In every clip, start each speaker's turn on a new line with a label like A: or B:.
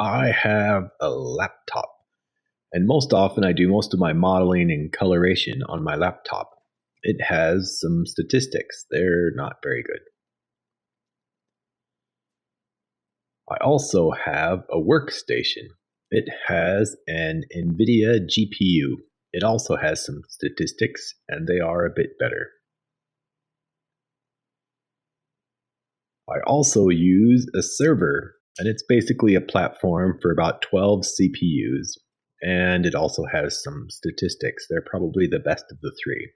A: I have a laptop, and most often I do most of my modeling and coloration on my laptop. It has some statistics. They're not very good. I also have a workstation. It has an NVIDIA GPU. It also has some statistics, and they are a bit better. I also use a server, and it's basically a platform for about 12 CPUs, and it also has some statistics. They're probably the best of the three.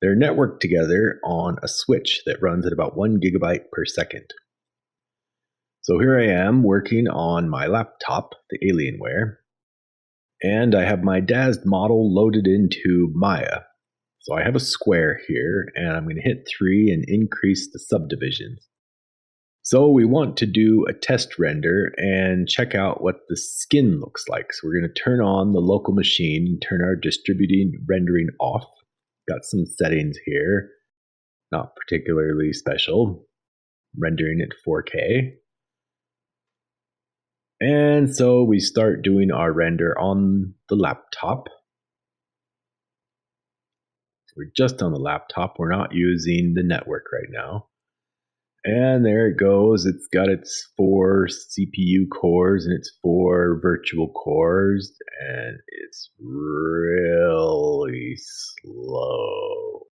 A: They're networked together on a switch that runs at about 1 gigabyte per second. So here I am working on my laptop, the Alienware, and I have my DAS model loaded into Maya. So I have a square here, and I'm going to hit 3 and increase the subdivisions. So we want to do a test render and check out what the skin looks like. So we're going to turn on the local machine and turn our distributed rendering off. Got some settings here, not particularly special. Rendering at 4K. And so we start doing our render on the laptop. We're just on the laptop. We're not using the network right now. And there it goes. It's got its 4 CPU cores and its 4 virtual cores, and it's really slow.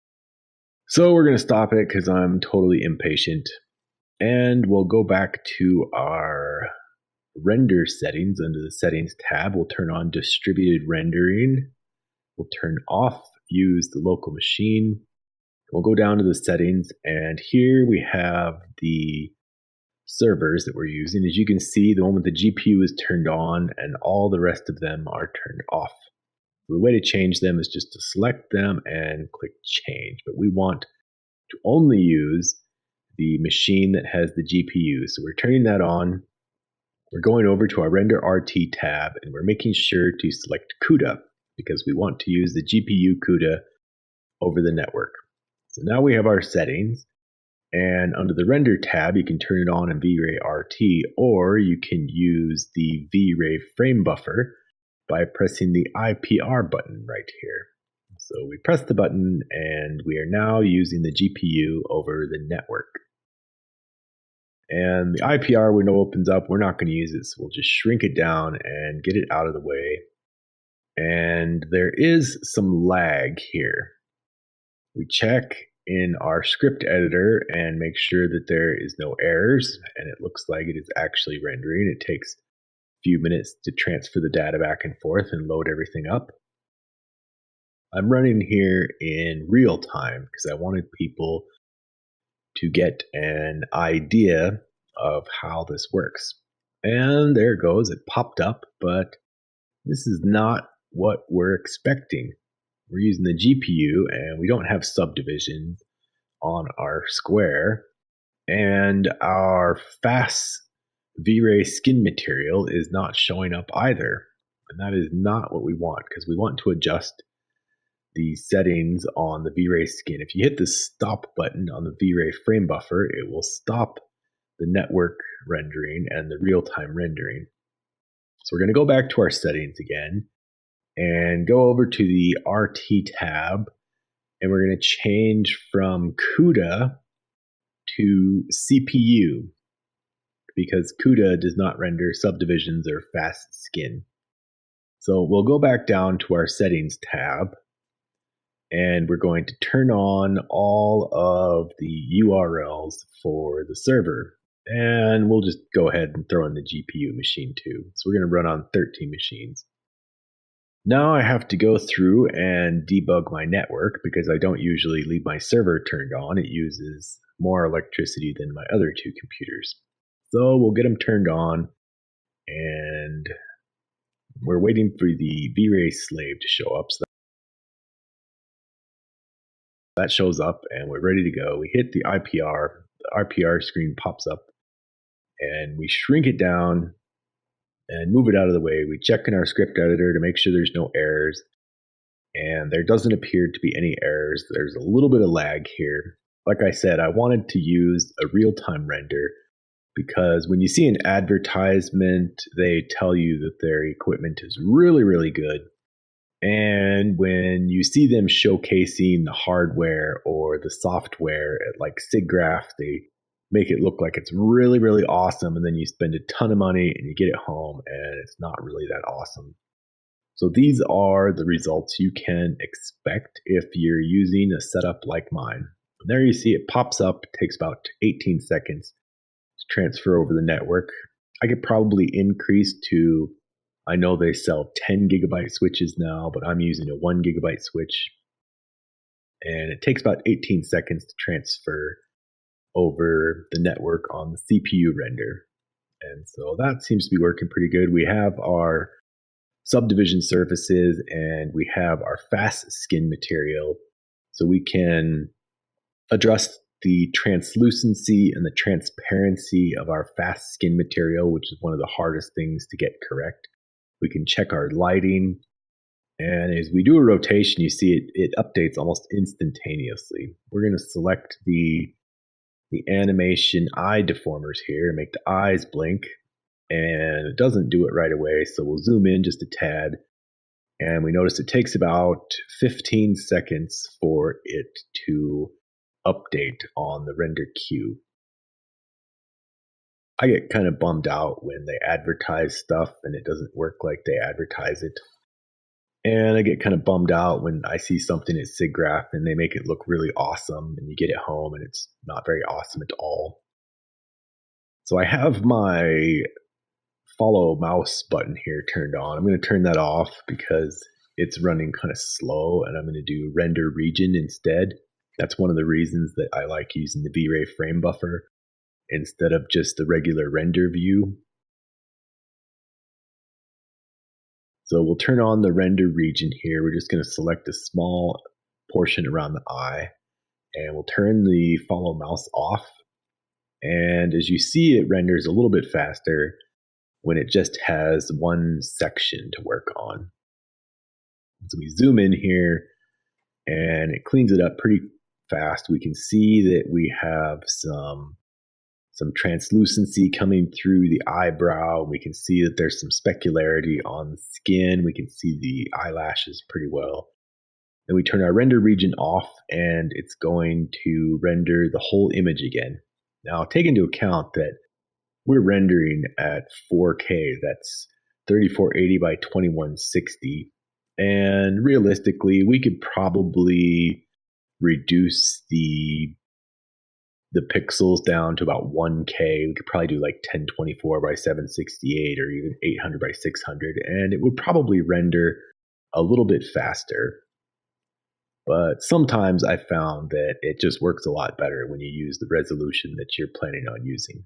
A: So we're going to stop it because I'm totally impatient. And we'll go back to our render settings. Under the settings tab, we'll turn on distributed rendering. We'll turn off use the local machine. We'll go down to the settings, and here we have the servers that we're using. As you can see, the one with the GPU is turned on and all the rest of them are turned off. So the way to change them is just to select them and click change, but we want to only use the machine that has the GPU. So we're turning that on. We're going over to our Render RT tab, and we're making sure to select CUDA because we want to use the GPU CUDA over the network. So now we have our settings, and under the Render tab, you can turn it on in vray RT, or you can use the vray frame buffer by pressing the IPR button right here. So we press the button, and we are now using the GPU over the network. And the IPR window opens up. We're not going to use it, so we'll just shrink it down and get it out of the way. And there is some lag here. We check in our script editor and make sure that there is no errors, and it looks like it is actually rendering. It takes a few minutes to transfer the data back and forth and load everything up. I'm running here in real time because I wanted people to get an idea of how this works. And there it goes. It popped up, but this is not what we're expecting. We're using the GPU, and we don't have subdivisions on our square. And our fast vray skin material is not showing up either. And that is not what we want, because we want to adjust the settings on the vray skin. If you hit the stop button on the vray frame buffer, it will stop the network rendering and the real-time rendering. So we're going to go back to our settings again and go over to the RT tab, and we're going to change from CUDA to CPU because CUDA does not render subdivisions or fast skin. So we'll go back down to our settings tab, and we're going to turn on all of the URLs for the server. And we'll just go ahead and throw in the GPU machine too. So we're going to run on 13 machines. Now I have to go through and debug my network because I don't usually leave my server turned on. It uses more electricity than my other 2 computers. So we'll get them turned on, and we're waiting for the vray slave to show up. So that shows up, and we're ready to go. We hit the IPR. The RPR screen pops up, and we shrink it down and move it out of the way. We check in our script editor to make sure there's no errors, and there doesn't appear to be any errors. There's a little bit of lag here. Like I said, I wanted to use a real-time render, because when you see an advertisement, they tell you that their equipment is really, really good. And when you see them showcasing the hardware or the software at like SIGGRAPH, they make it look like it's really, really awesome. And then you spend a ton of money and you get it home and it's not really that awesome. So these are the results you can expect if you're using a setup like mine. There you see it pops up, it takes about 18 seconds to transfer over the network. I could probably increase to, I know they sell 10 gigabyte switches now, but I'm using a 1 gigabyte switch. And it takes about 18 seconds to transfer over the network on the CPU render. And so that seems to be working pretty good. We have our subdivision surfaces and we have our fast skin material. So we can address the translucency and the transparency of our fast skin material, which is one of the hardest things to get correct. We can check our lighting. And as we do a rotation, you see it updates almost instantaneously. We're going to select the animation eye deformers here, make the eyes blink. And it doesn't do it right away, so we'll zoom in just a tad. And we notice it takes about 15 seconds for it to update on the render queue. I get kind of bummed out when they advertise stuff and it doesn't work like they advertise it. And I get kind of bummed out when I see something at SIGGRAPH and they make it look really awesome and you get it home and it's not very awesome at all. So I have my follow mouse button here turned on. I'm going to turn that off because it's running kind of slow and I'm going to do render region instead. That's one of the reasons that I like using the vray frame buffer instead of just the regular render view. So we'll turn on the render region here. We're just going to select a small portion around the eye and we'll turn the follow mouse off. And as you see, it renders a little bit faster when it just has one section to work on. So we zoom in here and it cleans it up pretty fast. We can see that we have some translucency coming through the eyebrow. We can see that there's some specularity on the skin. We can see the eyelashes pretty well. Then we turn our render region off and it's going to render the whole image again. Now take into account that we're rendering at 4K, that's 3480 by 2160. And realistically, we could probably reduce the pixels down to about 1K. We could probably do like 1024 by 768 or even 800 by 600, and it would probably render a little bit faster. But sometimes I found that it just works a lot better when you use the resolution that you're planning on using.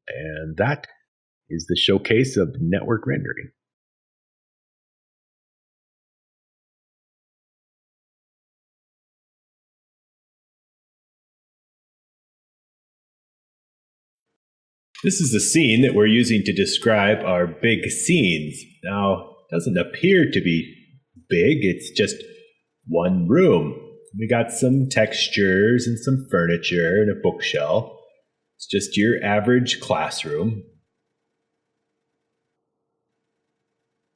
A: And that is the showcase of network rendering. This is the scene that we're using to describe our big scenes. Now, it doesn't appear to be big, it's just one room. We got some textures and some furniture and a bookshelf. It's just your average classroom.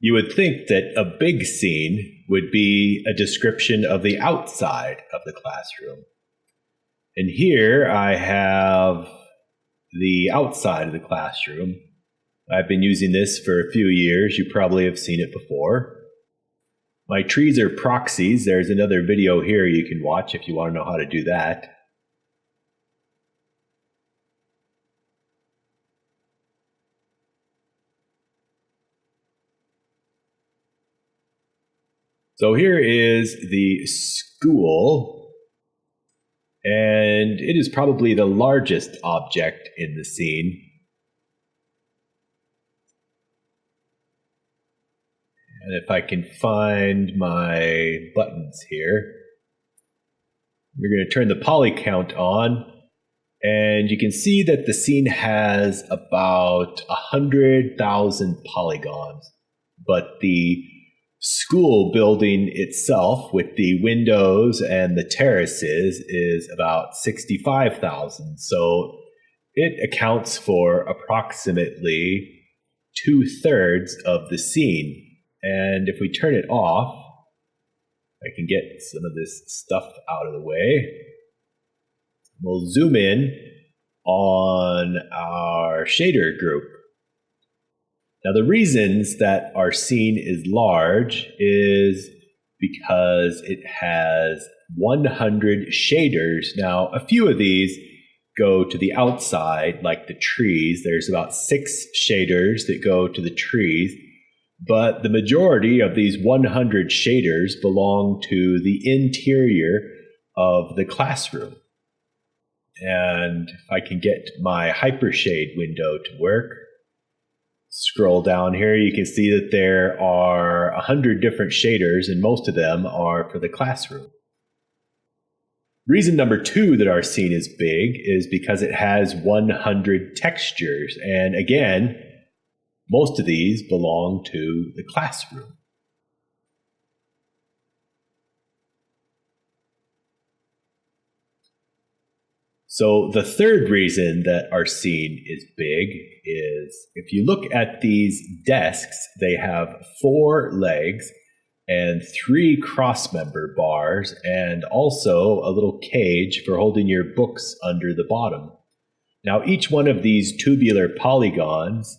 A: You would think that a big scene would be a description of the outside of the classroom. And here I have the outside of the classroom. I've been using this for a few years. You probably have seen it before. My trees are proxies. There's another video here you can watch if you want to know how to do that. So here is the school, and it is probably the largest object in the scene. And if I can find my buttons here, we're going to turn the poly count on, and you can see that the scene has about 100,000 polygons, but the school building itself with the windows and the terraces is about 65,000. So it accounts for approximately 2/3 of the scene. And if we turn it off, I can get some of this stuff out of the way. We'll zoom in on our shader group. Now, the reasons that our scene is large is because it has 100 shaders. Now, a few of these go to the outside, like the trees. There's about 6 shaders that go to the trees, but the majority of these 100 shaders belong to the interior of the classroom. And if I can get my hypershade window to work, scroll down here, you can see that there are 100 different shaders, and most of them are for the classroom. Reason number 2 that our scene is big is because it has 100 textures. And again, most of these belong to the classroom. So the third reason that our scene is big is if you look at these desks, they have 4 legs and 3 crossmember bars, and also a little cage for holding your books under the bottom. Now, each one of these tubular polygons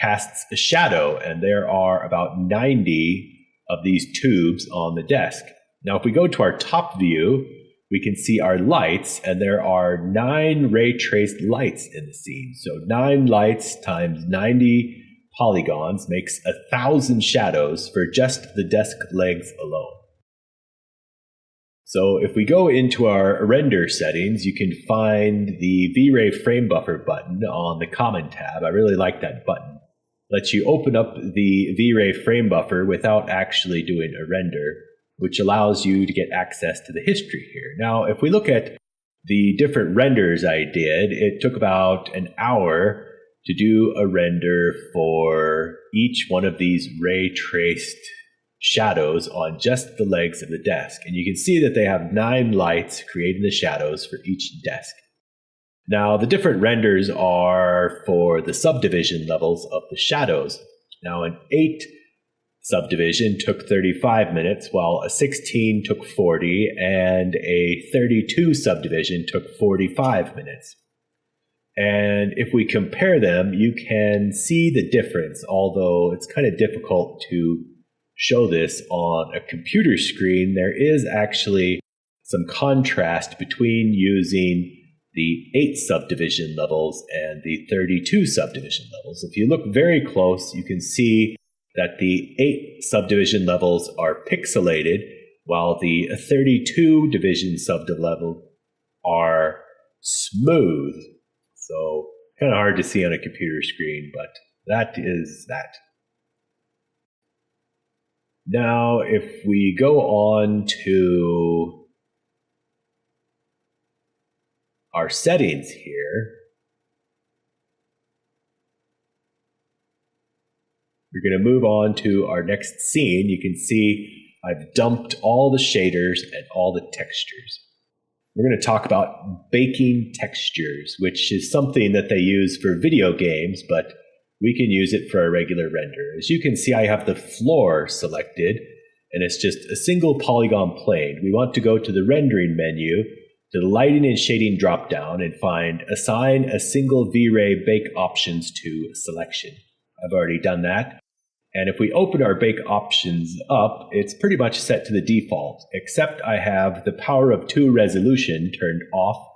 A: casts a shadow, and there are about 90 of these tubes on the desk. Now, if we go to our top view, we can see our lights, and there are 9 ray traced lights in the scene. So 9 lights times 90 polygons makes 1,000 shadows for just the desk legs alone. So if we go into our render settings, you can find the vray frame buffer button on the Common tab. I really like that button. Lets you open up the vray frame buffer without actually doing a render, which allows you to get access to the history here. Now, if we look at the different renders I did, it took about an hour to do a render for each one of these ray traced shadows on just the legs of the desk. And you can see that they have 9 lights creating the shadows for each desk. Now, the different renders are for the subdivision levels of the shadows. Now, an 8 subdivision took 35 minutes, while a 16 took 40, and a 32 subdivision took 45 minutes. And if we compare them, you can see the difference, although it's kind of difficult to show this on a computer screen. There is actually some contrast between using the 8 subdivision levels and the 32 subdivision levels. If you look very close, you can see that the 8 subdivision levels are pixelated, while the 32 division sublevel are smooth. So kind of hard to see on a computer screen, but that is that. Now, if we go on to our settings here, we're going to move on to our next scene. You can see I've dumped all the shaders and all the textures. We're going to talk about baking textures, which is something that they use for video games, but we can use it for a regular render. As you can see, I have the floor selected, and it's just a single polygon plane. We want to go to the rendering menu, to the lighting and shading dropdown, and find assign a single vray bake options to selection. I've already done that. And if we open our bake options up, it's pretty much set to the default, except I have the power of 2 resolution turned off,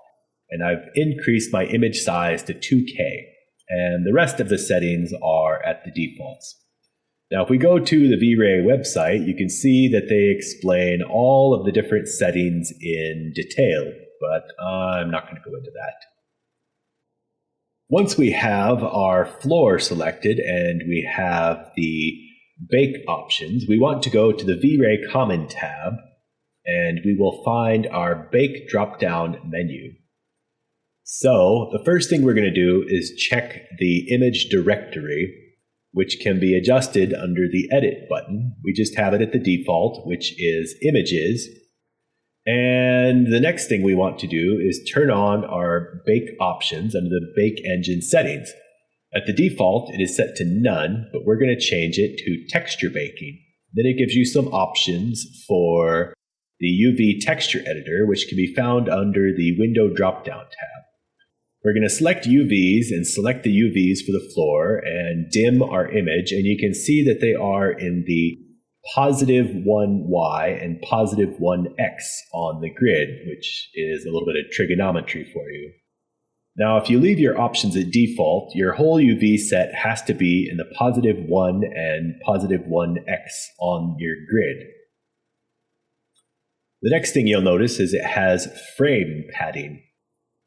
A: and I've increased my image size to 2K. And the rest of the settings are at the defaults. Now, if we go to the vray website, you can see that they explain all of the different settings in detail, but I'm not going to go into that. Once we have our floor selected and we have the bake options, we want to go to the vray Common tab, and we will find our bake drop-down menu. So the first thing we're going to do is check the image directory, which can be adjusted under the Edit button. We just have it at the default, which is Images. And the next thing we want to do is turn on our bake options under the bake engine settings. At the default, it is set to none, but we're going to change it to texture baking. Then it gives you some options for the UV texture editor, which can be found under the window drop-down tab. We're going to select UVs and select the UVs for the floor and dim our image, and you can see that they are in the positive 1y and positive 1x on the grid, which is a little bit of trigonometry for you. Now, if you leave your options at default, your whole UV set has to be in the positive 1 and positive 1x on your grid. The next thing you'll notice is it has frame padding.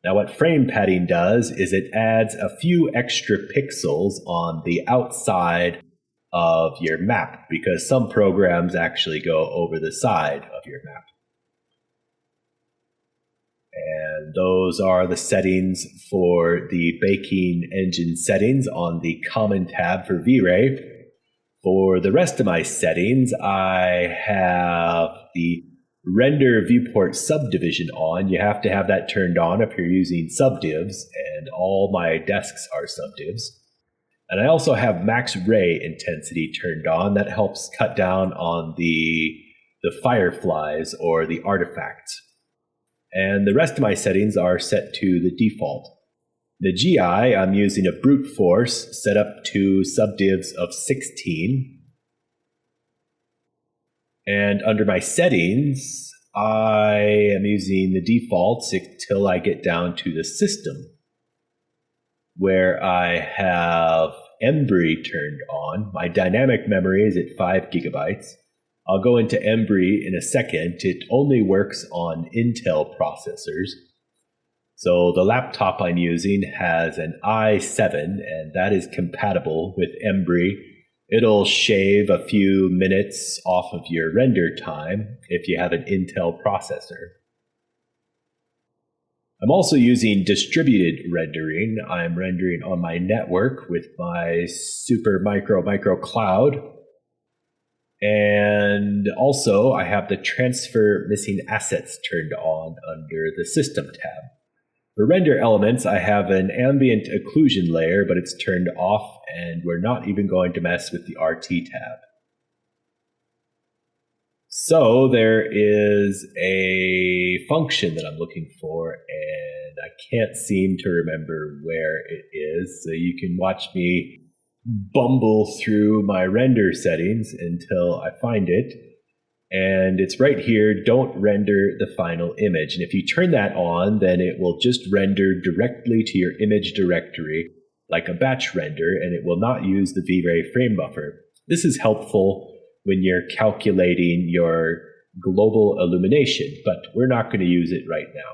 A: Now, what frame padding does is it adds a few extra pixels on the outside of your map, because some programs actually go over the side of your map. And those are the settings for the baking engine settings on the common tab for vray. For the rest of my settings, I have the render viewport subdivision on. You have to have that turned on if you're using subdivs, and all my desks are subdivs. And I also have max ray intensity turned on. That helps cut down on the fireflies or the artifacts. And the rest of my settings are set to the default. The GI, I'm using a brute force set up to subdivs of 16. And under my settings, I am using the defaults until I get down to the system, where I have Embry turned on. My dynamic memory is at 5 gigabytes. I'll go into Embry in a second. It only works on Intel processors. So the laptop I'm using has an i7, and that is compatible with Embry. It'll shave a few minutes off of your render time if you have an Intel processor. I'm also using distributed rendering. I'm rendering on my network with my Super Micro Cloud. And also, I have the transfer missing assets turned on under the system tab. For render elements, I have an ambient occlusion layer, but it's turned off, and we're not even going to mess with the RT tab. So there is a function that I'm looking for, and I can't seem to remember where it is. So you can watch me bumble through my render settings until I find it. And it's right here, don't render the final image. And if you turn that on, then it will just render directly to your image directory like a batch render, and it will not use the vray frame buffer. This is helpful when you're calculating your global illumination, but we're not going to use it right now.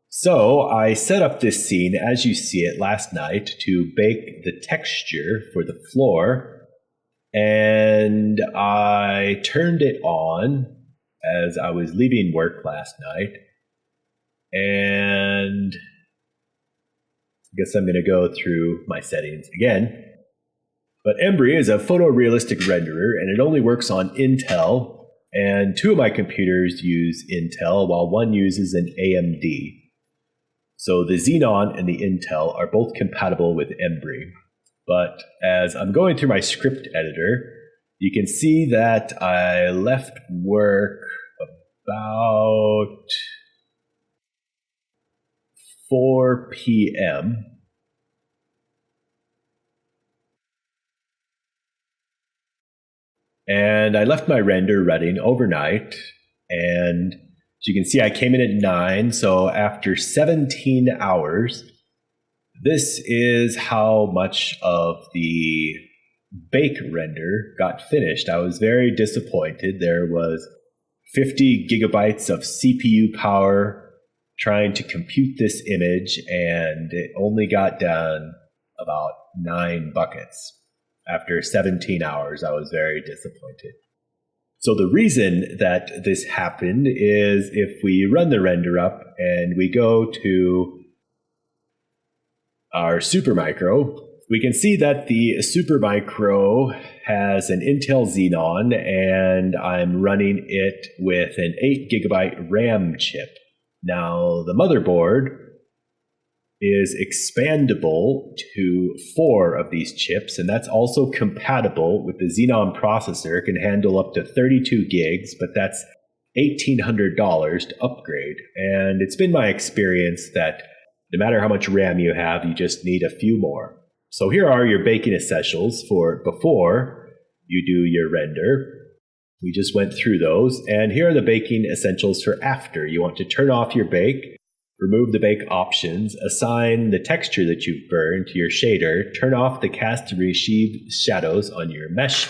A: So I set up this scene as you see it last night to bake the texture for the floor, and I turned it on as I was leaving work last night, and I guess I'm going to go through my settings again. But Embry is a photorealistic renderer, and it only works on Intel, and 2 of my computers use Intel while one uses an AMD. So the Xenon and the Intel are both compatible with Embry. But as I'm going through my script editor, you can see that I left work about 4 p.m. And I left my render running overnight, and as you can see, I came in at 9, so after 17 hours, this is how much of the bake render got finished. I was very disappointed. There was 50 gigabytes of CPU power trying to compute this image, and it only got done about 9 buckets. After 17 hours, I was very disappointed. So the reason that this happened is if we run the render up and we go to our Supermicro, we can see that the Supermicro has an Intel Xenon, and I'm running it with an 8 GB RAM chip. Now, the motherboard is expandable to 4 of these chips, and that's also compatible with the Xenon processor. It can handle up to 32 gigs, but that's $1,800 to upgrade. And it's been my experience that no matter how much RAM you have, you just need a few more. So here are your baking essentials for before you do your render. We just went through those. And here are the baking essentials for after. You want to turn off your bake, remove the bake options, assign the texture that you've burned to your shader, turn off the cast and receive shadows on your mesh,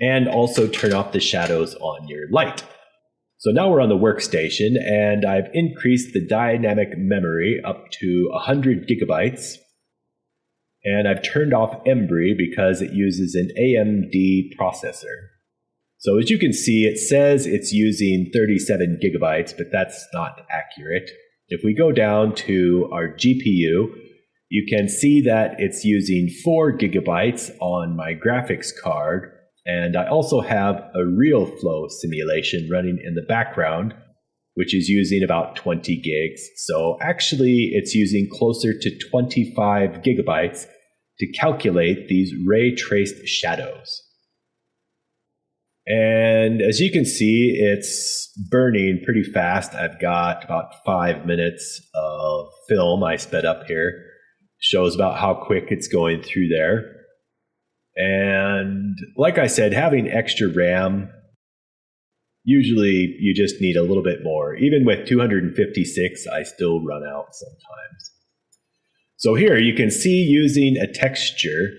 A: and also turn off the shadows on your light. So now we're on the workstation, and I've increased the dynamic memory up to 100 gigabytes. And I've turned off Embry because it uses an AMD processor. So as you can see, it says it's using 37 gigabytes, but that's not accurate. If we go down to our GPU, you can see that it's using 4 gigabytes on my graphics card. And I also have a real flow simulation running in the background, which is using about 20 gigs. So actually, it's using closer to 25 gigabytes to calculate these ray traced shadows. And as you can see, it's burning pretty fast. I've got about 5 minutes of film I sped up here. Shows about how quick it's going through there. And like I said, having extra RAM, usually you just need a little bit more. Even with 256, I still run out sometimes. So here you can see using a texture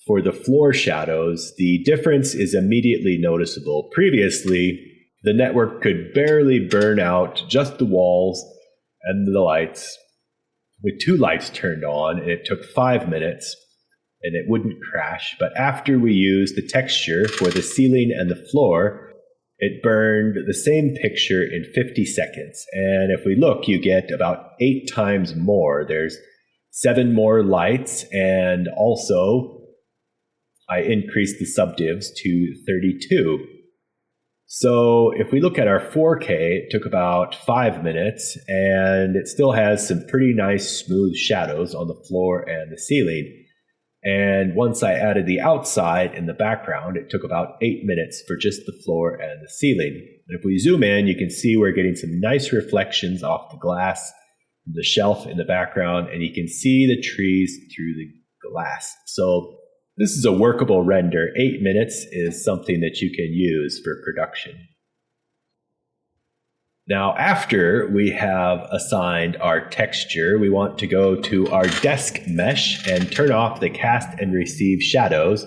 A: for the floor shadows, the difference is immediately noticeable. Previously, the network could barely burn out just the walls and the lights with 2 lights turned on, and it took 5 minutes and it wouldn't crash. But after we used the texture for the ceiling and the floor, it burned the same picture in 50 seconds. And if we look, you get about 8 times more. There's 7 more lights, and also I increased the subdivs to 32. So if we look at our 4K, it took about 5 minutes, and it still has some pretty nice smooth shadows on the floor and the ceiling. And once I added the outside in the background, it took about 8 minutes for just the floor and the ceiling. And if we zoom in, you can see we're getting some nice reflections off the glass, the shelf in the background, and you can see the trees through the glass. So this is a workable render. 8 minutes is something that you can use for production. Now, after we have assigned our texture, we want to go to our desk mesh and turn off the cast and receive shadows.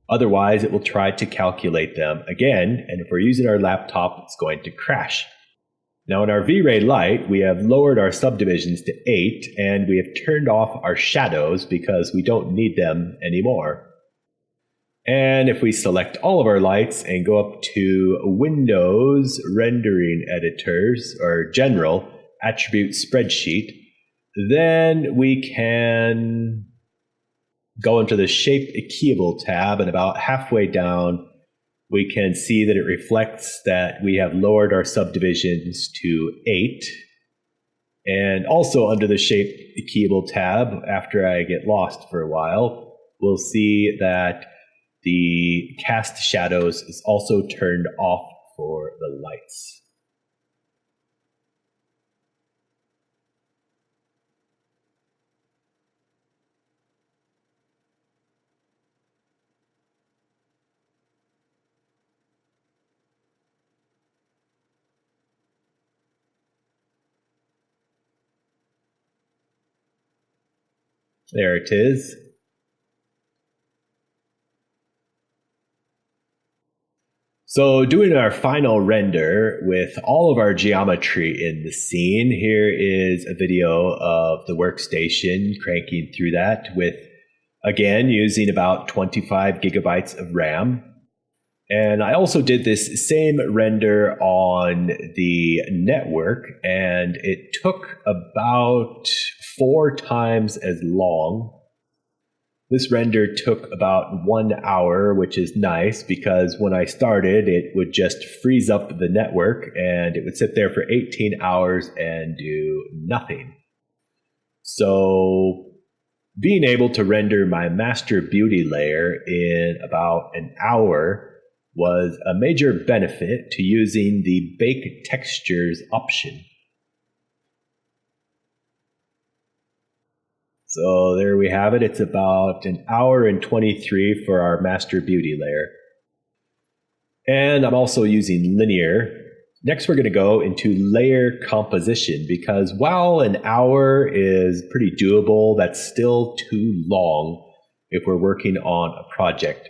A: Otherwise, it will try to calculate them again, and if we're using our laptop, it's going to crash. Now, in our vray light, we have lowered our subdivisions to 8, and we have turned off our shadows because we don't need them anymore. And if we select all of our lights and go up to Windows Rendering Editors, or General Attribute Spreadsheet, then we can go into the Shape Keyable tab, and about halfway down, we can see that it reflects that we have lowered our subdivisions to 8. And also under the Shape Keyable tab, after I get lost for a while, we'll see that the cast shadows is also turned off for the lights. There it is. So doing our final render with all of our geometry in the scene, here is a video of the workstation cranking through that with, again, using about 25 gigabytes of RAM. And I also did this same render on the network, and it took about 4 times as long. This render took about 1 hour, which is nice because when I started, it would just freeze up the network and it would sit there for 18 hours and do nothing. So being able to render my master beauty layer in about an hour was a major benefit to using the bake textures option. So there we have it. It's about an hour and 23 for our master beauty layer. And I'm also using linear. Next, we're going to go into layer composition because while an hour is pretty doable, that's still too long if we're working on a project.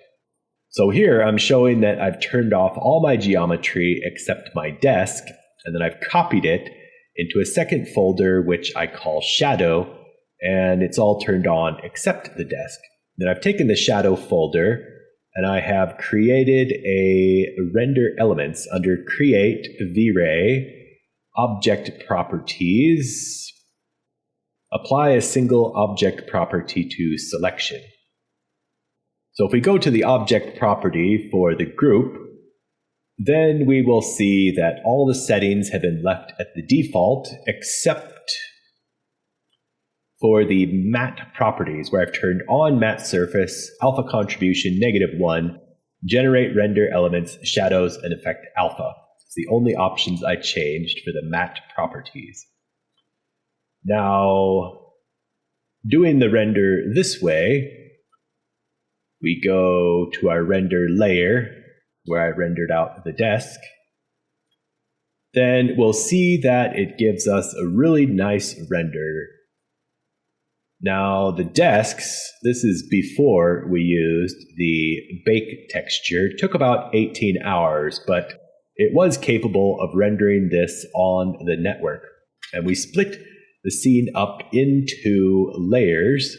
A: So here I'm showing that I've turned off all my geometry except my desk, and then I've copied it into a second folder, which I call shadow, and it's all turned on except the desk. Then I've taken the shadow folder and I have created a render elements under create vray, object properties, apply a single object property to selection. So if we go to the object property for the group, then we will see that all the settings have been left at the default except for the matte properties, where I've turned on matte surface, alpha contribution, -1, generate render elements, shadows, and effect alpha. It's the only options I changed for the matte properties. Now, doing the render this way, we go to our render layer, where I rendered out the desk. Then we'll see that it gives us a really nice render. Now the desks, this is before we used the bake texture, took about 18 hours, but it was capable of rendering this on the network. And we split the scene up into layers.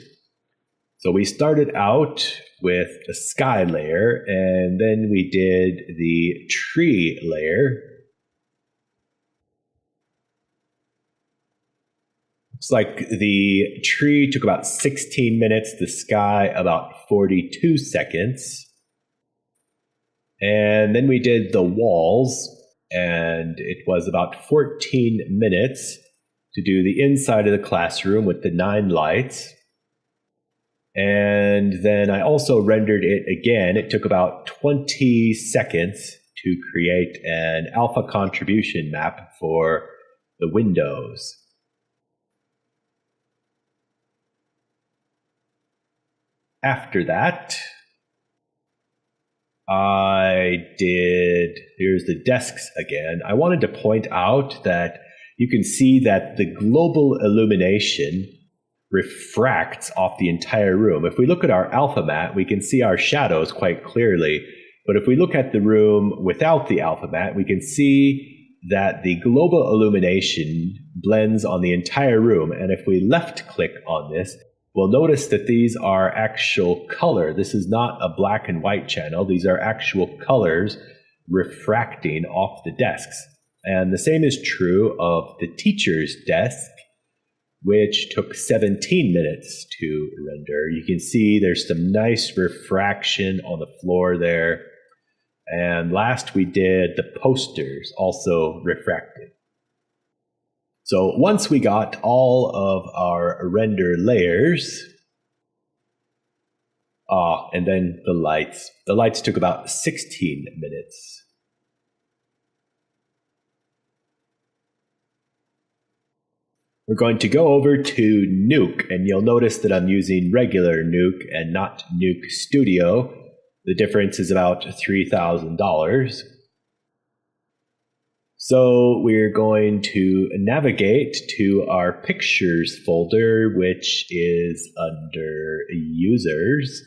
A: So we started out with a sky layer, and then we did the tree layer. Looks like the tree took about 16 minutes, the sky about 42 seconds. And then we did the walls, and it was about 14 minutes to do the inside of the classroom with the 9 lights. And then I also rendered it again. It took about 20 seconds to create an alpha contribution map for the windows. After that, here's the desks again. I wanted to point out that you can see that the global illumination refracts off the entire room. If we look at our alpha matte, we can see our shadows quite clearly. But if we look at the room without the alpha matte, we can see that the global illumination blends on the entire room. And if we left click on this, we'll notice that these are actual color. This is not a black and white channel. These are actual colors refracting off the desks. And the same is true of the teacher's desk, which took 17 minutes to render. You can see there's some nice refraction on the floor there. And last we did the posters, also refracted. So once we got all of our render layers, and then the lights. The lights took about 16 minutes. We're going to go over to Nuke, and you'll notice that I'm using regular Nuke and not Nuke Studio. The difference is about $3,000. So we're going to navigate to our pictures folder, which is under users,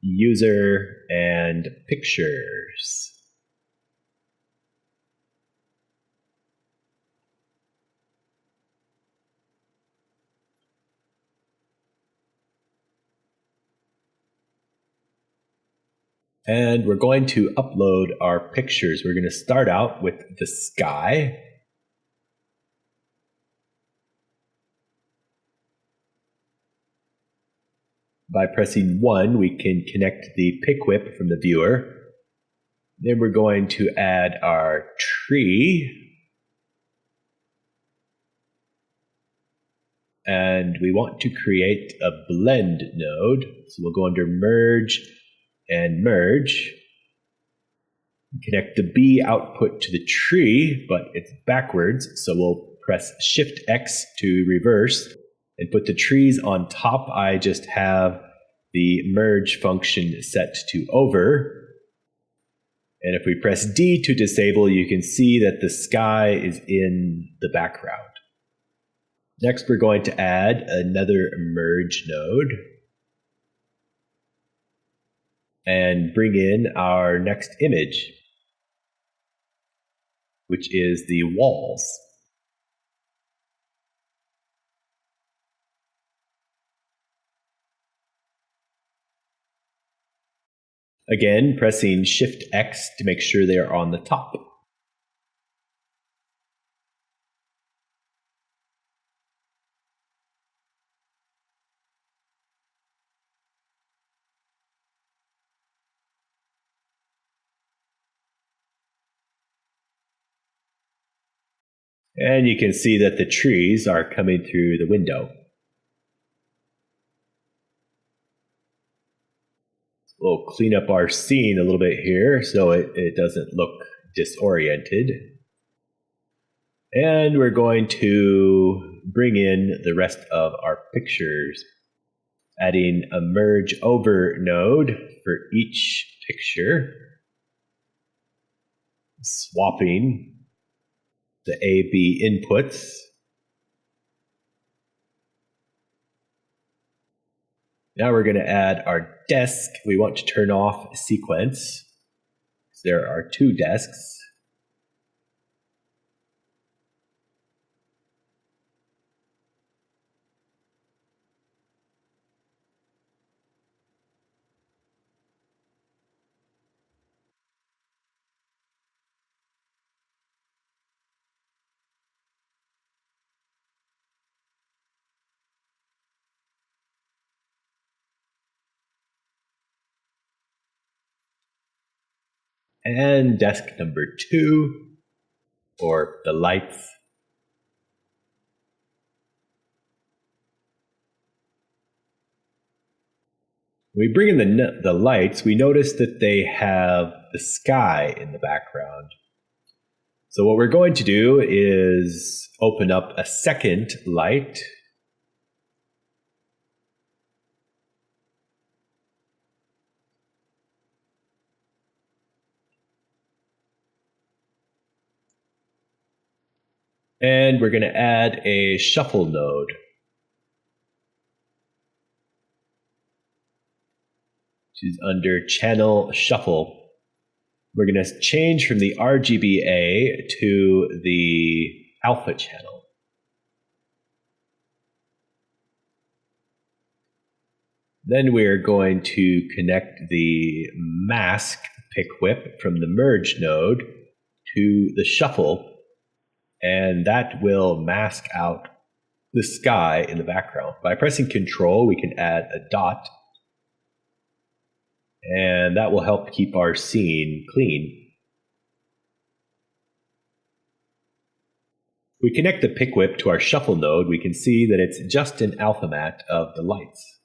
A: user, and pictures. And we're going to upload our pictures. We're going to start out with the sky. By pressing 1, we can connect the pick whip from the viewer. Then we're going to add our tree. And we want to create a blend node. So we'll go under merge and merge. Connect the B output to the tree, but it's backwards. So we'll press Shift X to reverse and put the trees on top. I just have the merge function set to over. And if we press D to disable, you can see that the sky is in the background. Next, we're going to add another merge node and bring in our next image, which is the walls. Again, pressing Shift X to make sure they are on the top. And you can see that the trees are coming through the window. We'll clean up our scene a little bit here so it doesn't look disoriented. And we're going to bring in the rest of our pictures, adding a merge over node for each picture, swapping the A-B inputs. Now we're going to add our desk. We want to turn off sequence. There are 2 desks. And desk number 2, or the lights. When we bring in the lights, we notice that they have the sky in the background. So what we're going to do is open up a second light. And we're going to add a shuffle node. Which is under channel shuffle. We're going to change from the RGBA to the alpha channel. Then we're going to connect the mask pick whip from the merge node to the shuffle, and that will mask out the sky in the background. By pressing Control, we can add a dot, and that will help keep our scene clean. We connect the pick whip to our shuffle node, we can see that it's just an alpha matte of the lights.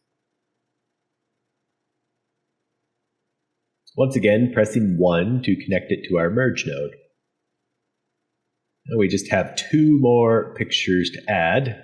A: Once again, pressing 1 to connect it to our merge node. Now we just have 2 more pictures to add.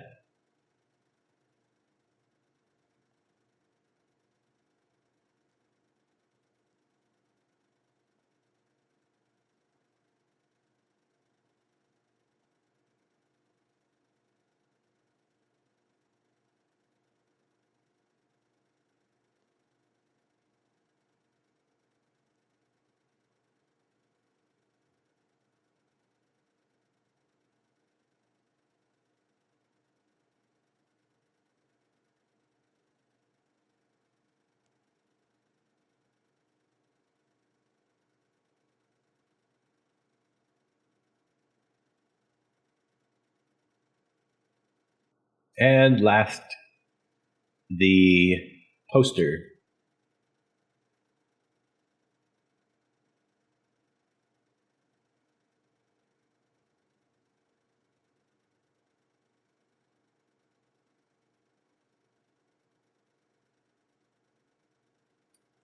A: And last, the poster.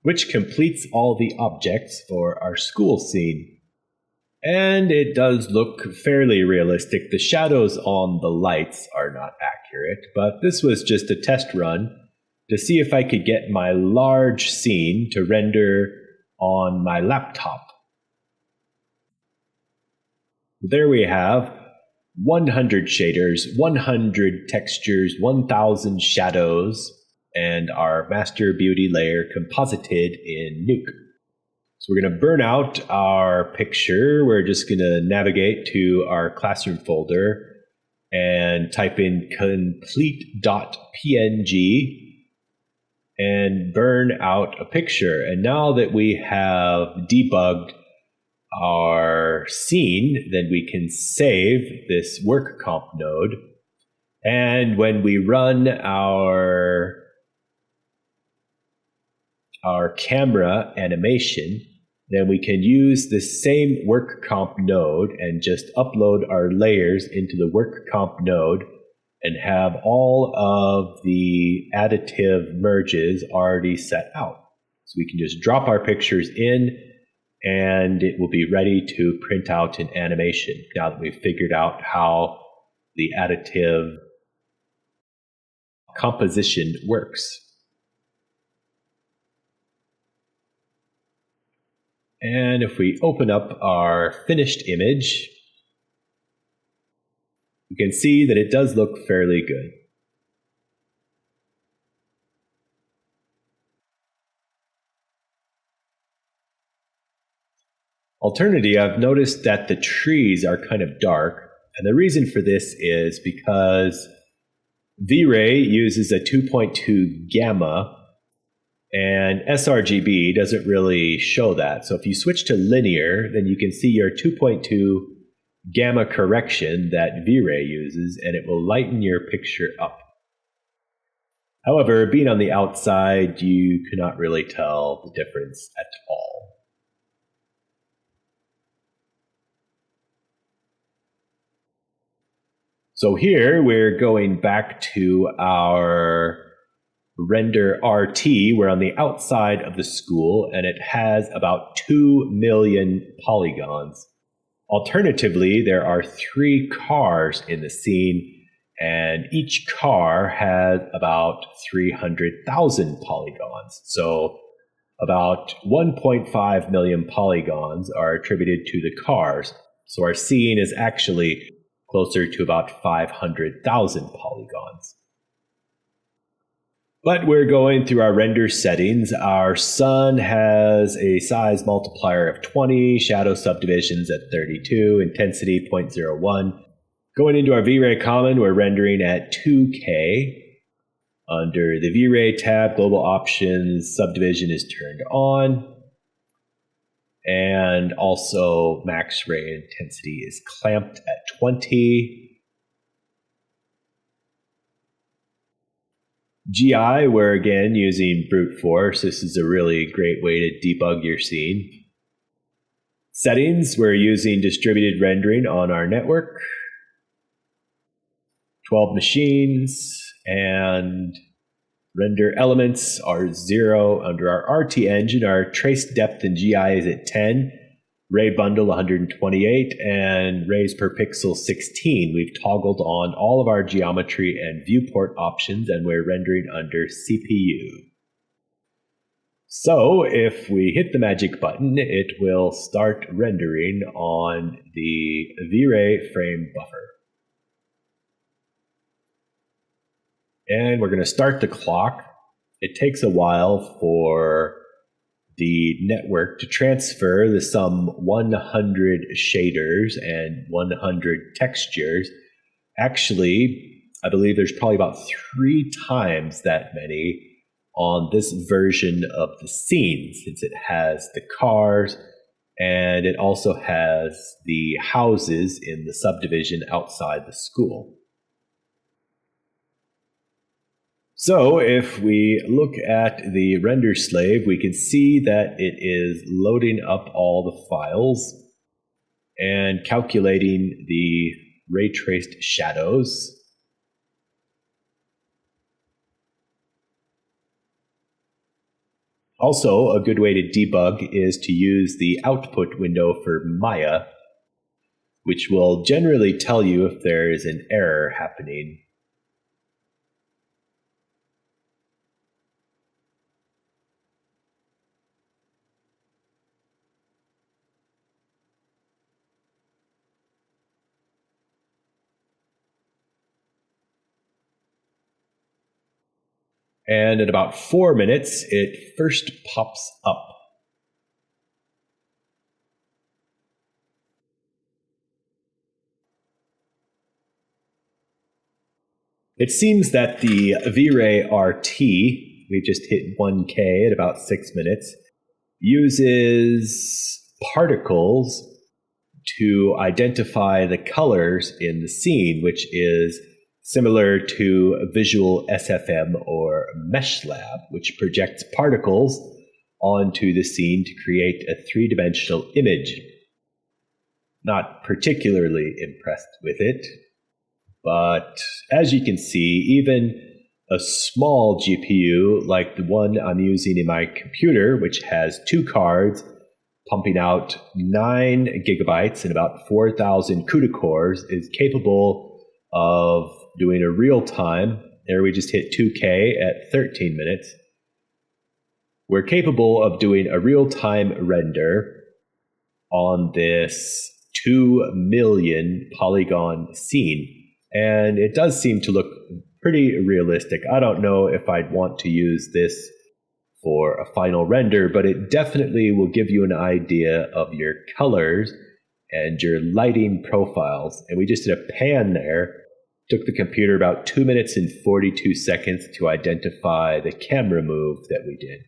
A: Which completes all the objects for our school scene. And it does look fairly realistic. The shadows on the lights are not accurate, but this was just a test run to see if I could get my large scene to render on my laptop. There we have 100 shaders, 100 textures, 1000 shadows, and our master beauty layer composited in Nuke. So we're going to burn out our picture. We're just going to navigate to our classroom folder and type in complete.png and burn out a picture. And now that we have debugged our scene, then we can save this work comp node. And when we run our camera animation, then we can use the same work comp node and just upload our layers into the work comp node and have all of the additive merges already set out. So we can just drop our pictures in and it will be ready to print out an animation now that we've figured out how the additive composition works. And if we open up our finished image, you can see that it does look fairly good. Alternatively, I've noticed that the trees are kind of dark, and the reason for this is because V-Ray uses a 2.2 gamma, and sRGB doesn't really show that. So if you switch to linear, then you can see your 2.2 gamma correction that V-Ray uses, and it will lighten your picture up. However, being on the outside, you cannot really tell the difference at all. So here we're going back to our render RT. We're on the outside of the school, and it has about 2 million polygons. Alternatively, there are 3 cars in the scene, and each car has about 300,000 polygons. So about 1.5 million polygons are attributed to the cars. So our scene is actually closer to about 500,000 polygons. But we're going through our render settings. Our sun has a size multiplier of 20, shadow subdivisions at 32, intensity 0.01. Going into our V-Ray Common, we're rendering at 2K. Under the V-Ray tab, global options, subdivision is turned on. And also max ray intensity is clamped at 20. GI, we're again using brute force. This is a really great way to debug your scene. Settings, we're using distributed rendering on our network. 12 machines, and render elements are 0. Under our RT engine, our trace depth in GI is at 10. Ray bundle 128 and rays per pixel 16. We've toggled on all of our geometry and viewport options, and we're rendering under CPU. So if we hit the magic button, it will start rendering on the V-Ray frame buffer. And we're going to start the clock. It takes a while for the network to transfer the some 100 shaders and 100 textures. Actually, I believe there's probably about 3 times that many on this version of the scene, since it has the cars and it also has the houses in the subdivision outside the school. So if we look at the render slave, we can see that it is loading up all the files and calculating the ray traced shadows. Also, a good way to debug is to use the output window for Maya, which will generally tell you if there is an error happening. And in about 4 minutes, it first pops up. It seems that the vray RT, we just hit 1K at about 6 minutes, uses particles to identify the colors in the scene, which is similar to Visual SFM or MeshLab, which projects particles onto the scene to create a three-dimensional image. Not particularly impressed with it, but as you can see, even a small GPU like the one I'm using in my computer, which has 2 cards, pumping out 9 gigabytes and about 4,000 CUDA cores, is capable of doing a real time. There we just hit 2K at 13 minutes. We're capable of doing a real time render on this 2 million polygon scene. And it does seem to look pretty realistic. I don't know if I'd want to use this for a final render, but it definitely will give you an idea of your colors and your lighting profiles. And we just did a pan there. Took the computer about 2 minutes and 42 seconds to identify the camera move that we did.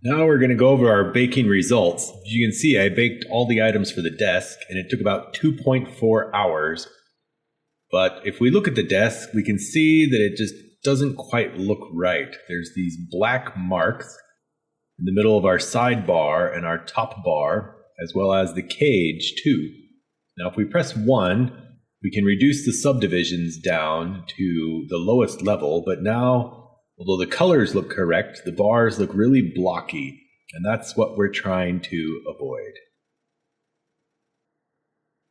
A: Now we're going to go over our baking results. As you can see, I baked all the items for the desk, and it took about 2.4 hours. But if we look at the desk, we can see that it just doesn't quite look right. There's these black marks in the middle of our sidebar and our top bar, as well as the cage too. Now if we press 1, we can reduce the subdivisions down to the lowest level, but now, although the colors look correct, the bars look really blocky, and that's what we're trying to avoid.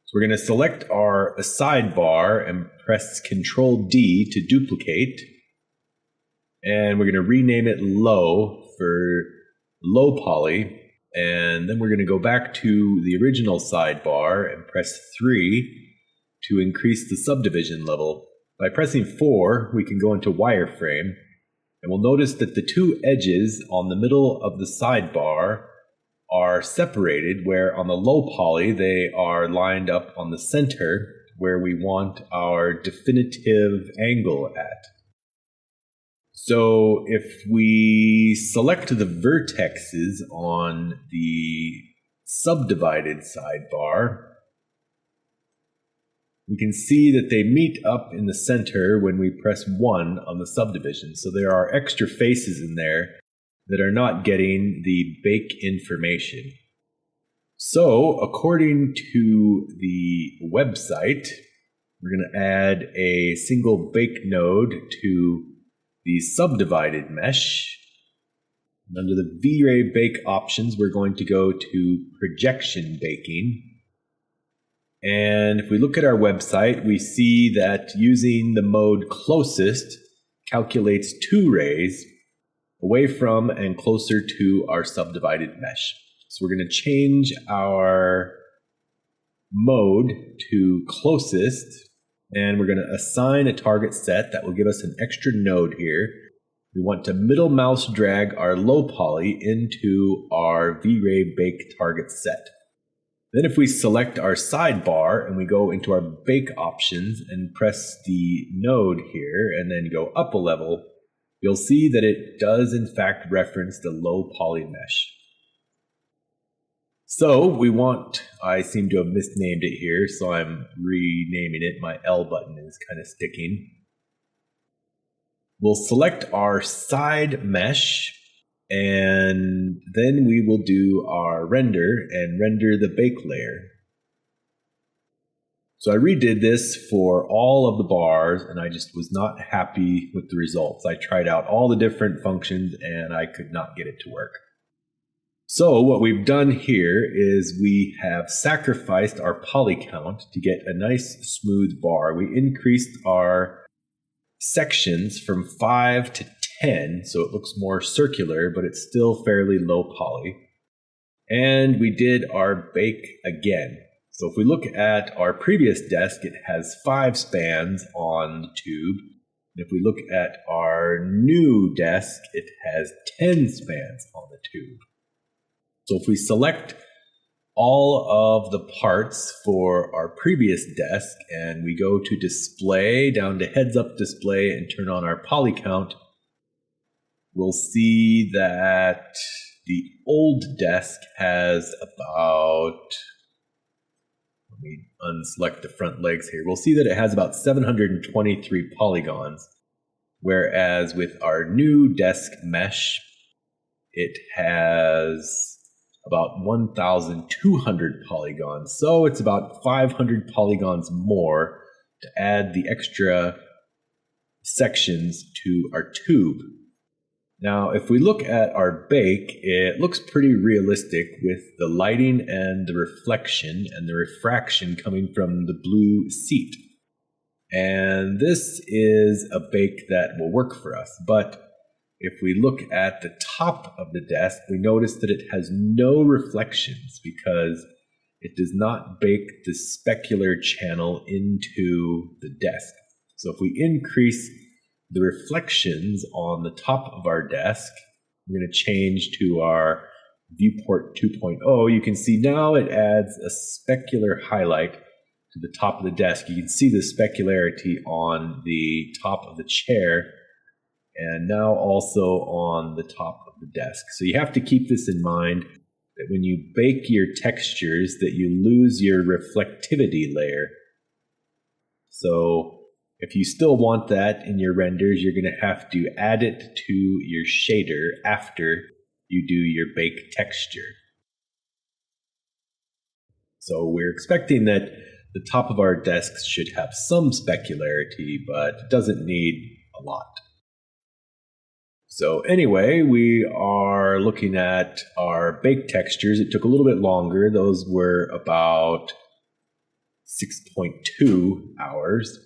A: So we're going to select our sidebar and press Control D to duplicate. And we're going to rename it low for low poly. And then we're going to go back to the original sidebar and press 3 to increase the subdivision level. By pressing 4, we can go into wireframe. And we'll notice that the 2 edges on the middle of the sidebar are separated, where on the low poly they are lined up on the center where we want our definitive angle at. So if we select the vertexes on the subdivided sidebar, we can see that they meet up in the center when we press 1 on the subdivision. So there are extra faces in there that are not getting the bake information. So according to the website, we're going to add a single bake node to the subdivided mesh. And under the vray bake options, we're going to go to projection baking. And if we look at our website, we see that using the mode closest calculates 2 rays away from and closer to our subdivided mesh. So we're going to change our mode to closest, and we're going to assign a target set that will give us an extra node here. We want to middle mouse drag our low poly into our vray bake target set. Then if we select our sidebar and we go into our bake options and press the node here and then go up a level, you'll see that it does in fact reference the low poly mesh. So I seem to have misnamed it here, so I'm renaming it. My L button is kind of sticking. We'll select our side mesh, and then we will do our render and render the bake layer. So I redid this for all of the bars, and I just was not happy with the results. I tried out all the different functions, and I could not get it to work. So what we've done here is we have sacrificed our poly count to get a nice smooth bar. We increased our sections from 5 to 10, so it looks more circular, but it's still fairly low poly. And we did our bake again. So if we look at our previous desk, it has 5 spans on the tube. And if we look at our new desk, it has 10 spans on the tube. So if we select all of the parts for our previous desk and we go to display, down to heads up display, and turn on our poly count, we'll see that the old desk has about, let me unselect the front legs here, we'll see that it has about 723 polygons, whereas with our new desk mesh, it has about 1,200 polygons. So it's about 500 polygons more to add the extra sections to our tube. Now, if we look at our bake, it looks pretty realistic with the lighting and the reflection and the refraction coming from the blue seat. And this is a bake that will work for us. But if we look at the top of the desk, we notice that it has no reflections because it does not bake the specular channel into the desk. So if we increase the reflections on the top of our desk, we're going to change to our viewport 2.0. You can see now it adds a specular highlight to the top of the desk. You can see the specularity on the top of the chair, and now also on the top of the desk. So you have to keep this in mind that when you bake your textures that you lose your reflectivity layer. So if you still want that in your renders, you're going to have to add it to your shader after you do your bake texture. So we're expecting that the top of our desks should have some specularity, but it doesn't need a lot. So anyway, we are looking at our bake textures. It took a little bit longer. Those were about 6.2 hours.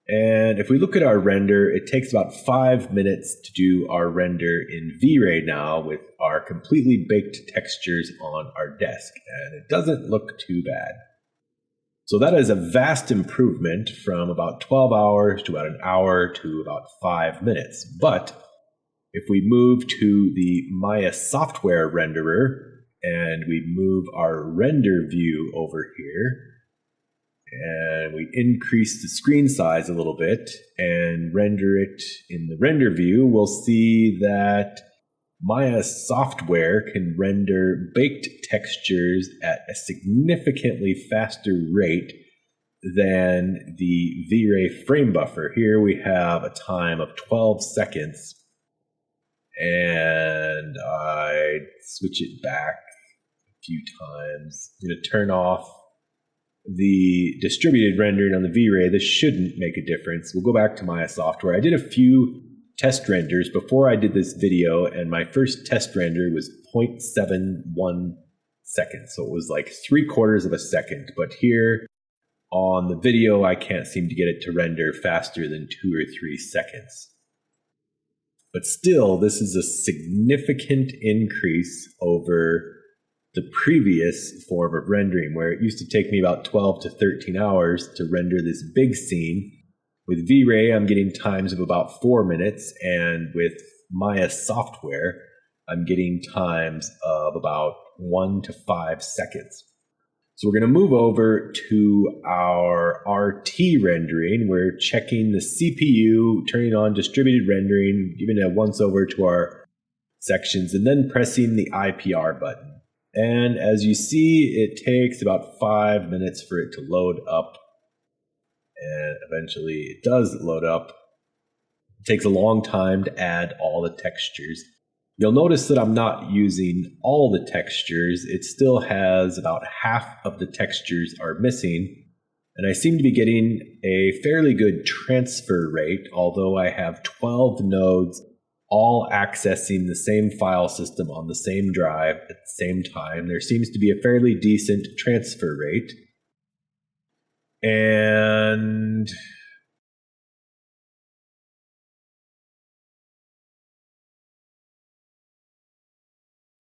A: And if we look at our render, it takes about 5 minutes to do our render in vray now with our completely baked textures on our desk. And it doesn't look too bad. So that is a vast improvement from about 12 hours to about an hour to about 5 minutes. But if we move to the Maya software renderer and we move our render view over here and we increase the screen size a little bit and render it in the render view, we'll see that Maya software can render baked textures at a significantly faster rate than the vray frame buffer. Here we have a time of 12 seconds. And I switch it back a few times. I'm going to turn off the distributed rendering on the vray. This shouldn't make a difference. We'll go back to Maya software. I did a few test renders before I did this video, and my first test render was 0.71 seconds. So it was like 3/4 of a second. But here on the video, I can't seem to get it to render faster than 2 or 3 seconds. But still, this is a significant increase over the previous form of rendering, where it used to take me about 12 to 13 hours to render this big scene. With vray, I'm getting times of about 4 minutes, and with Maya software, I'm getting times of about 1 to 5 seconds. So we're going to move over to our RT rendering. We're checking the CPU, turning on distributed rendering, giving a once over to our sections, and then pressing the IPR button. And as you see, it takes about 5 minutes for it to load up. And eventually it does load up. It takes a long time to add all the textures. You'll notice that I'm not using all the textures. It still has about half of the textures are missing. And I seem to be getting a fairly good transfer rate, although I have 12 nodes all accessing the same file system on the same drive at the same time. There seems to be a fairly decent transfer rate. And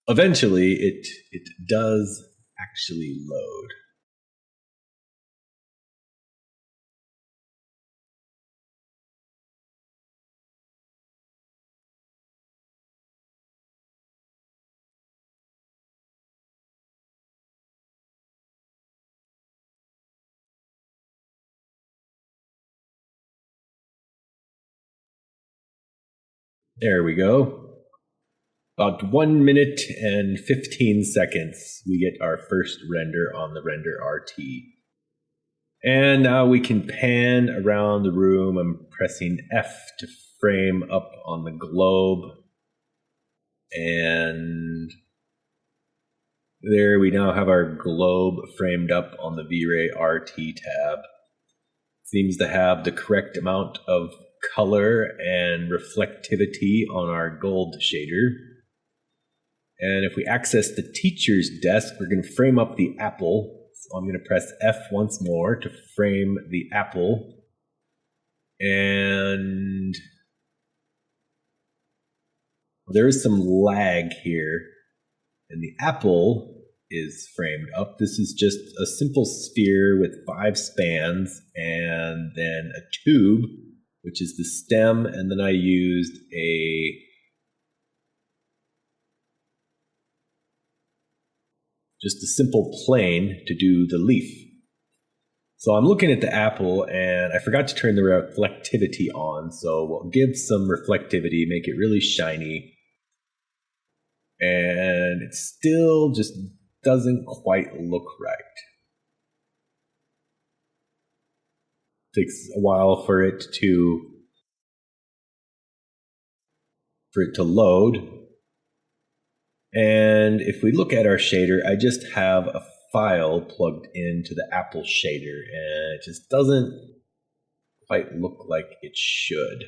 A: eventually it does actually load. There we go. About 1 minute and 15 seconds, we get our first render on the render RT. And now we can pan around the room. I'm pressing F to frame up on the globe. And there we now have our globe framed up on the vray RT tab. Seems to have the correct amount of color and reflectivity on our gold shader. And if we access the teacher's desk, we're going to frame up the apple. So I'm going to press F once more to frame the apple. And there is some lag here. And the apple is framed up. This is just a simple sphere with 5 spans and then a tube, which is the stem. And then I used just a simple plane to do the leaf. So I'm looking at the apple and I forgot to turn the reflectivity on. So we'll give some reflectivity, make it really shiny. And it still just doesn't quite look right. It takes a while for it to load. And if we look at our shader, I just have a file plugged into the Apple shader, and it just doesn't quite look like it should.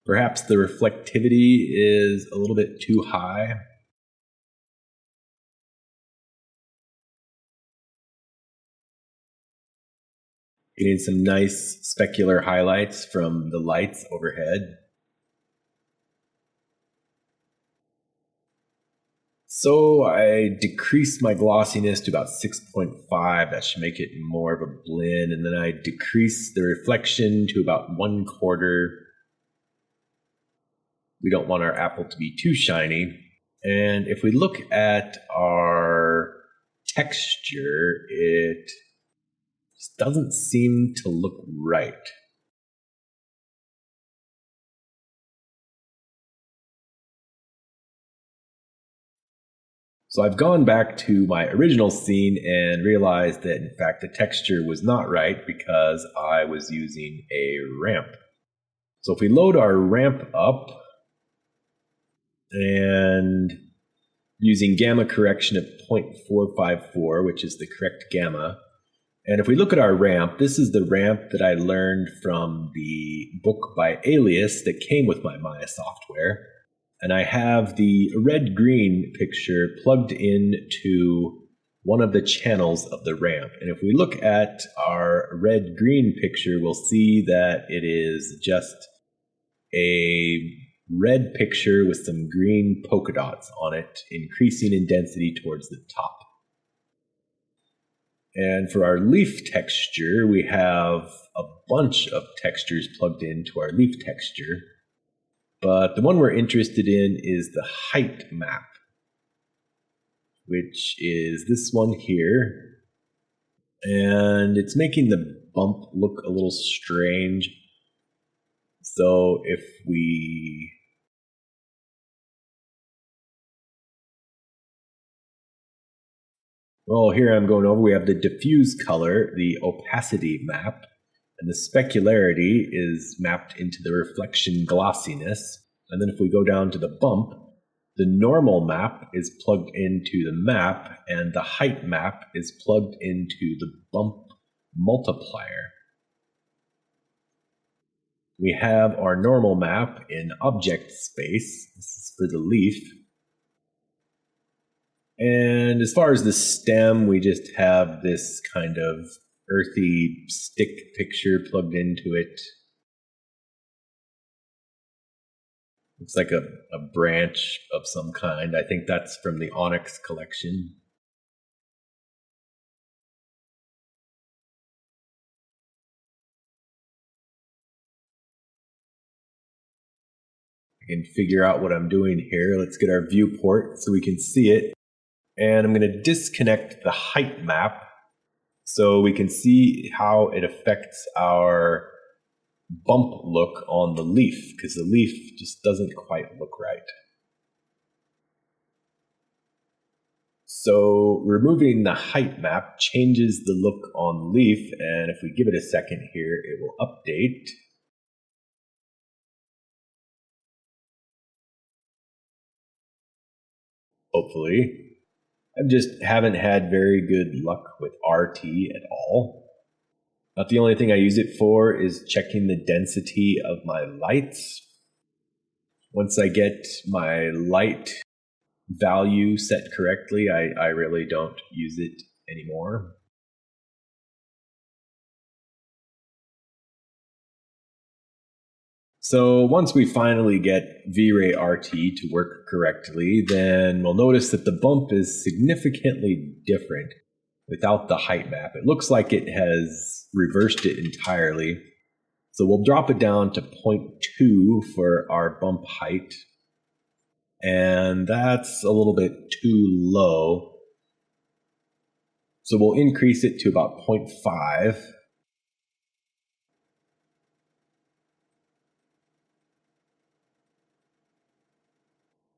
A: Perhaps the reflectivity is a little bit too high. Getting some nice specular highlights from the lights overhead. So I decreased my glossiness to about 6.5. That should make it more of a blend. And then I decreased the reflection to about 1/4. We don't want our apple to be too shiny. And if we look at our texture, it just doesn't seem to look right. So I've gone back to my original scene and realized that in fact the texture was not right because I was using a ramp. So if we load our ramp up and using gamma correction of 0.454, which is the correct gamma, and if we look at our ramp, this is the ramp that I learned from the book by Alias that came with my Maya software. And I have the red-green picture plugged into one of the channels of the ramp. And if we look at our red-green picture, we'll see that it is just a red picture with some green polka dots on it, increasing in density towards the top. And for our leaf texture, we have a bunch of textures plugged into our leaf texture. But the one we're interested in is the height map. which is this one here. And it's making the bump look a little strange. So if we here I'm going over, we have the diffuse color, the opacity map, and the specularity is mapped into the reflection glossiness. And then if we go down to the bump, the normal map is plugged into the map, and the height map is plugged into the bump multiplier. We have our normal map in object space. This is for the leaf. And as far as the stem, we just have this kind of earthy stick picture plugged into it. Looks like a branch of some kind. I think that's from the Onyx collection. I can figure out what I'm doing here. Let's get our viewport so we can see it. And I'm going to disconnect the height map so we can see how it affects our bump look on the leaf, because the leaf just doesn't quite look right. So removing the height map changes the look on the leaf, and if we give it a second here, it will update. Hopefully. I just haven't had very good luck with RT at all. Not the only thing I use it for is checking the density of my lights. Once I get my light value set correctly, I really don't use it anymore. So once we finally get vray RT to work correctly, then we'll notice that the bump is significantly different without the height map. It looks like it has reversed it entirely. So we'll drop it down to 0.2 for our bump height. And that's a little bit too low. So we'll increase it to about 0.5.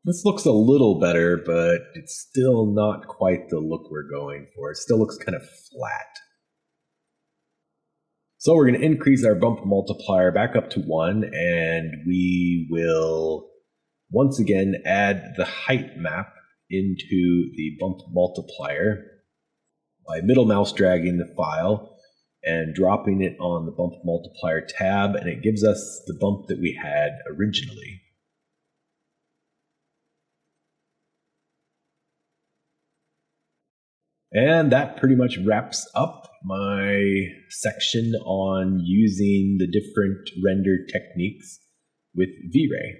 A: This looks a little better, but it's still not quite the look we're going for. It still looks kind of flat. So we're going to increase our bump multiplier back up to 1, and we will once again add the height map into the bump multiplier by middle mouse dragging the file and dropping it on the bump multiplier tab, and it gives us the bump that we had originally. And that pretty much wraps up my section on using the different render techniques with vray.